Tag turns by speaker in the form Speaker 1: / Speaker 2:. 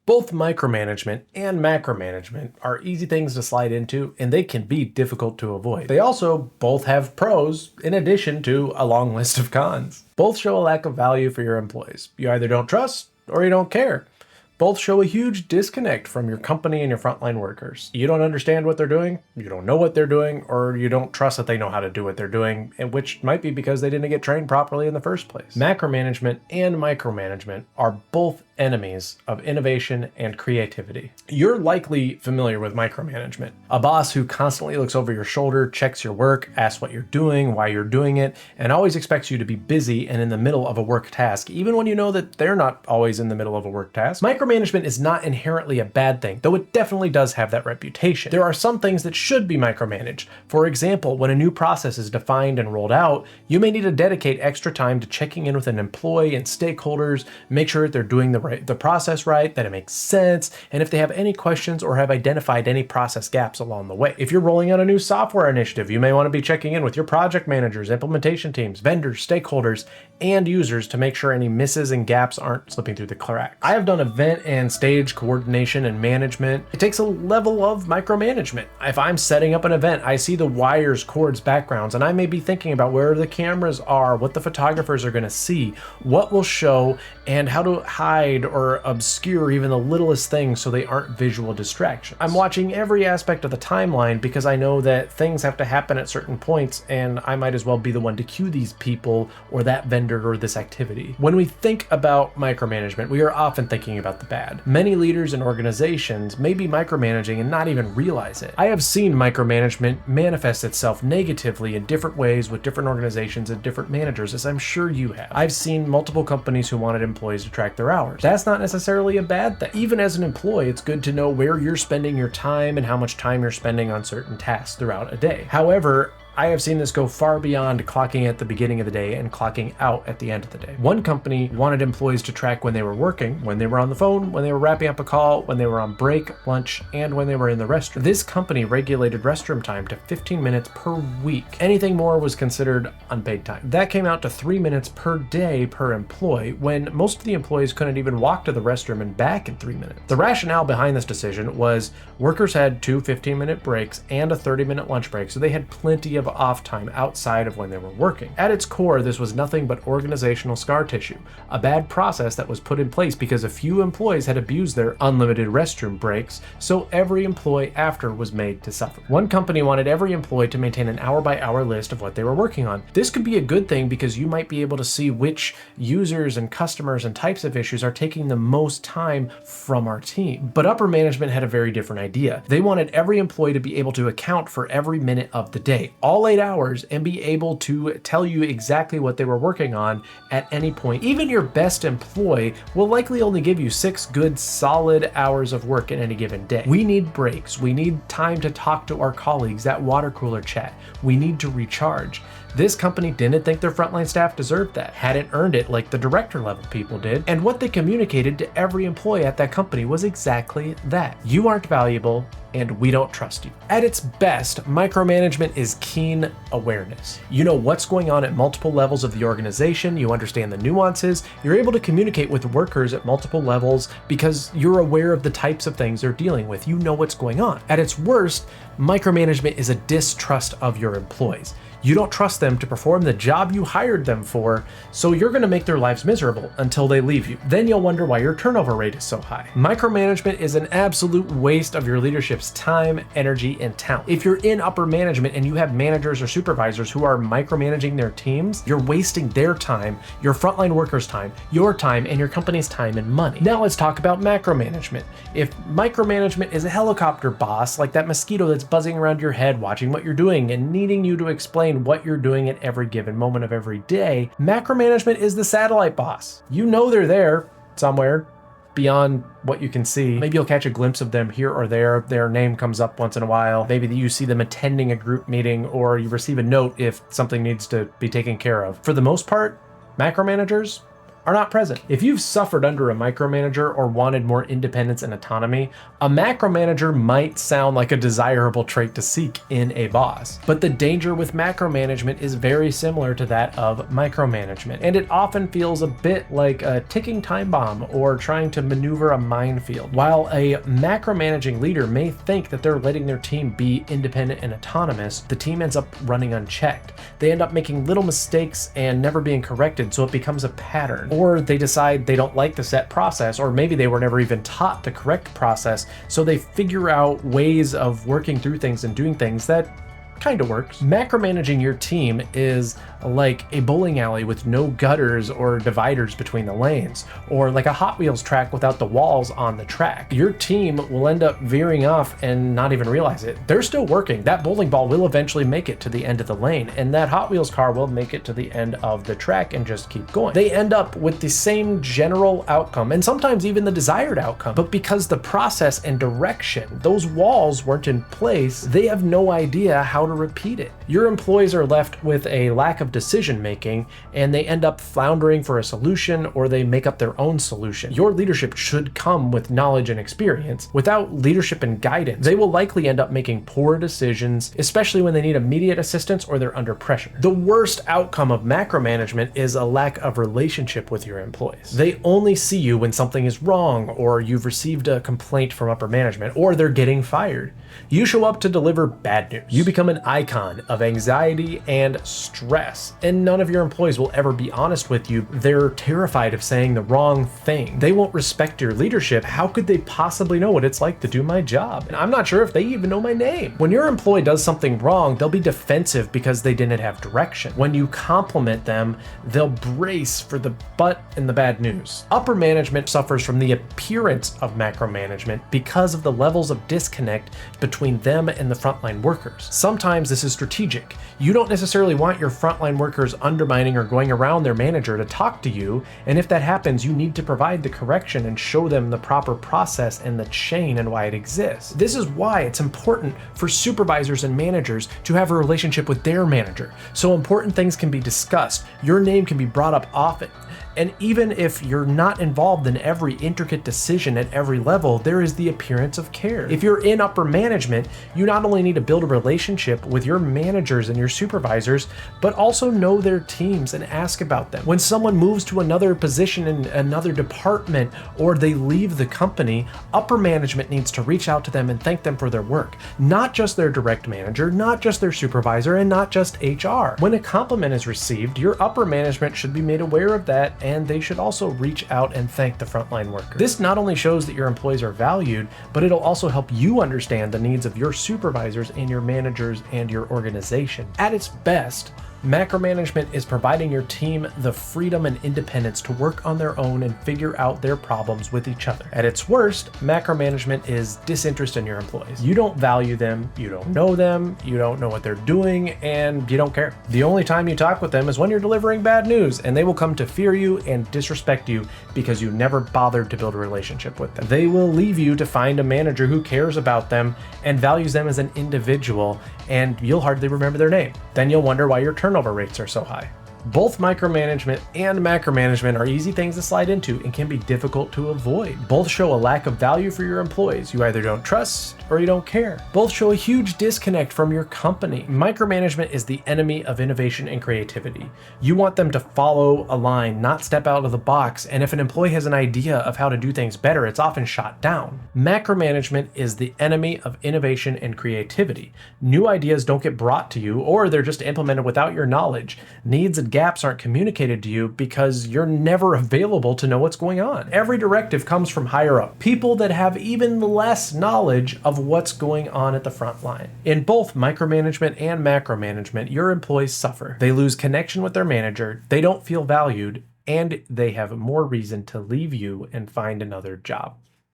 Speaker 1: Both micromanagement and macromanagement are easy things to slide into, and they can be difficult to avoid. They also both have pros in addition to a long list of cons. Both show a lack of value for your employees. You either don't trust or you don't care. Both show a huge disconnect from your company and your frontline workers. You don't understand what they're doing, you don't know what they're doing, or you don't trust that they know how to do what they're doing, which might be because they didn't get trained properly in the first place. Macromanagement and micromanagement are both enemies of innovation and creativity. You're likely familiar with micromanagement, a boss who constantly looks over your shoulder, checks your work, asks what you're doing, why you're doing it, and always expects you to be busy and in the middle of a work task, even when you know that they're not always in the middle of a work task. Micromanagement is not inherently a bad thing, though it definitely does have that reputation. There are some things that should be micromanaged. For example, when a new process is defined and rolled out, you may need to dedicate extra time to checking in with an employee and stakeholders, make sure that they're doing the process right, that it makes sense, and if they have any questions or have identified any process gaps along the way. If you're rolling out a new software initiative, you may want to be checking in with your project managers, implementation teams, vendors, stakeholders, and users to make sure any misses and gaps aren't slipping through the cracks. I have done event and stage coordination and management. It takes a level of micromanagement. If I'm setting up an event, I see the wires, cords, backgrounds, and I may be thinking about where the cameras are, what the photographers are going to see, what will show, and how to hide or obscure even the littlest things so they aren't visual distractions. I'm watching every aspect of the timeline because I know that things have to happen at certain points, and I might as well be the one to cue these people or that vendor or this activity. When we think about micromanagement, we are often thinking about the bad. Many leaders and organizations may be micromanaging and not even realize it. I have seen micromanagement manifest itself negatively in different ways with different organizations and different managers, as I'm sure you have. I've seen multiple companies who wanted employees to track their hours. That's not necessarily a bad thing. Even as an employee, it's good to know where you're spending your time and how much time you're spending on certain tasks throughout a day. However, I have seen this go far beyond clocking at the beginning of the day and clocking out at the end of the day. One company wanted employees to track when they were working, when they were on the phone, when they were wrapping up a call, when they were on break, lunch, and when they were in the restroom. This company regulated restroom time to 15 minutes per week. Anything more was considered unpaid time. That came out to 3 minutes per day per employee, when most of the employees couldn't even walk to the restroom and back in 3 minutes. The rationale behind this decision was workers had 2 15-minute breaks and a 30-minute lunch break, so they had plenty of off time outside of when they were working. At its core, this was nothing but organizational scar tissue, a bad process that was put in place because a few employees had abused their unlimited restroom breaks, so every employee after was made to suffer. One company wanted every employee to maintain an hour-by-hour list of what they were working on. This could be a good thing because you might be able to see which users and customers and types of issues are taking the most time from our team. But upper management had a very different idea. They wanted every employee to be able to account for every minute of the day, all 8 hours, and be able to tell you exactly what they were working on at any point. Even your best employee will likely only give you 6 good solid hours of work in any given day. We need breaks. We need time to talk to our colleagues, that water cooler chat. We need to recharge. This company didn't think their frontline staff deserved that, hadn't earned it like the director level people did, and what they communicated to every employee at that company was exactly that. You aren't valuable, and we don't trust you. At its best, micromanagement is keen awareness. You know what's going on at multiple levels of the organization, you understand the nuances, you're able to communicate with workers at multiple levels because you're aware of the types of things they're dealing with. You know what's going on. At its worst, micromanagement is a distrust of your employees. You don't trust them to perform the job you hired them for, so you're going to make their lives miserable until they leave you. Then you'll wonder why your turnover rate is so high. Micromanagement is an absolute waste of your leadership's time, energy, and talent. If you're in upper management and you have managers or supervisors who are micromanaging their teams, you're wasting their time, your frontline workers' time, your time, and your company's time and money. Now let's talk about macromanagement. If micromanagement is a helicopter boss, like that mosquito that's buzzing around your head, watching what you're doing and needing you to explain what you're doing at every given moment of every day, macromanagement is the satellite boss. You know they're there somewhere beyond what you can see. Maybe you'll catch a glimpse of them here or there. Their name comes up once in a while. Maybe you see them attending a group meeting, or you receive a note if something needs to be taken care of. For the most part, macromanagers are not present. If you've suffered under a micromanager or wanted more independence and autonomy, a macromanager might sound like a desirable trait to seek in a boss. But the danger with macromanagement is very similar to that of micromanagement, and it often feels a bit like a ticking time bomb or trying to maneuver a minefield. While a macromanaging leader may think that they're letting their team be independent and autonomous, the team ends up running unchecked. They end up making little mistakes and never being corrected, so it becomes a pattern. Or they decide they don't like the set process, or maybe they were never even taught the correct process, so they figure out ways of working through things and doing things that kind of works. Macromanaging your team is like a bowling alley with no gutters or dividers between the lanes, or like a Hot Wheels track without the walls on the track. Your team will end up veering off and not even realize it. They're still working. That bowling ball will eventually make it to the end of the lane, and that Hot Wheels car will make it to the end of the track and just keep going. They end up with the same general outcome, and sometimes even the desired outcome, but because the process and direction, those walls weren't in place, they have no idea how to repeat it. Your employees are left with a lack of decision making, and they end up floundering for a solution, or they make up their own solution. Your leadership should come with knowledge and experience. Without leadership and guidance, they will likely end up making poor decisions, especially when they need immediate assistance or they're under pressure. The worst outcome of macromanagement is a lack of relationship with your employees. They only see you when something is wrong, or you've received a complaint from upper management, or they're getting fired. You show up to deliver bad news. You become an icon of anxiety and stress, and none of your employees will ever be honest with you. They're terrified of saying the wrong thing. They won't respect your leadership. How could they possibly know what it's like to do my job? And I'm not sure if they even know my name. When your employee does something wrong, they'll be defensive because they didn't have direction. When you compliment them, they'll brace for the but and the bad news. Upper management suffers from the appearance of macromanagement because of the levels of disconnect between them and the frontline workers. Sometimes this is strategic. You don't necessarily want your frontline workers undermining or going around their manager to talk to you, and if that happens, you need to provide the correction and show them the proper process and the chain and why it exists. This is why it's important for supervisors and managers to have a relationship with their manager, so important things can be discussed. Your name can be brought up often. And even if you're not involved in every intricate decision at every level, there is the appearance of care. If you're in upper management, you not only need to build a relationship with your managers and your supervisors, but also know their teams and ask about them. When someone moves to another position in another department, or they leave the company, upper management needs to reach out to them and thank them for their work. Not just their direct manager, not just their supervisor, and not just HR. When a compliment is received, your upper management should be made aware of that, and they should also reach out and thank the frontline worker. This not only shows that your employees are valued, but it'll also help you understand the needs of your supervisors and your managers and your organization. At its best, macromanagement is providing your team the freedom and independence to work on their own and figure out their problems with each other. At its worst, macromanagement is disinterest in your employees. You don't value them, you don't know what they're doing, and you don't care. The only time you talk with them is when you're delivering bad news, and they will come to fear you and disrespect you because you never bothered to build a relationship with them. They will leave you to find a manager who cares about them and values them as an individual, and you'll hardly remember their name. Then you'll wonder why your turnover rates are so high. Both micromanagement and macromanagement are easy things to slide into and can be difficult to avoid. Both show a lack of value for your employees. You either don't trust or you don't care. Both show a huge disconnect from your company. Micromanagement is the enemy of innovation and creativity. You want them to follow a line, not step out of the box, and if an employee has an idea of how to do things better, it's often shot down. Macromanagement is the enemy of innovation and creativity. New ideas don't get brought to you, or they're just implemented without your knowledge. Needs and gaps aren't communicated to you because you're never available to know what's going on. Every directive comes from higher up, people that have even less knowledge of what's going on at the front line. In both micromanagement and macromanagement, your employees suffer. They lose connection with their manager, they don't feel valued, and they have more reason to leave you and find another job.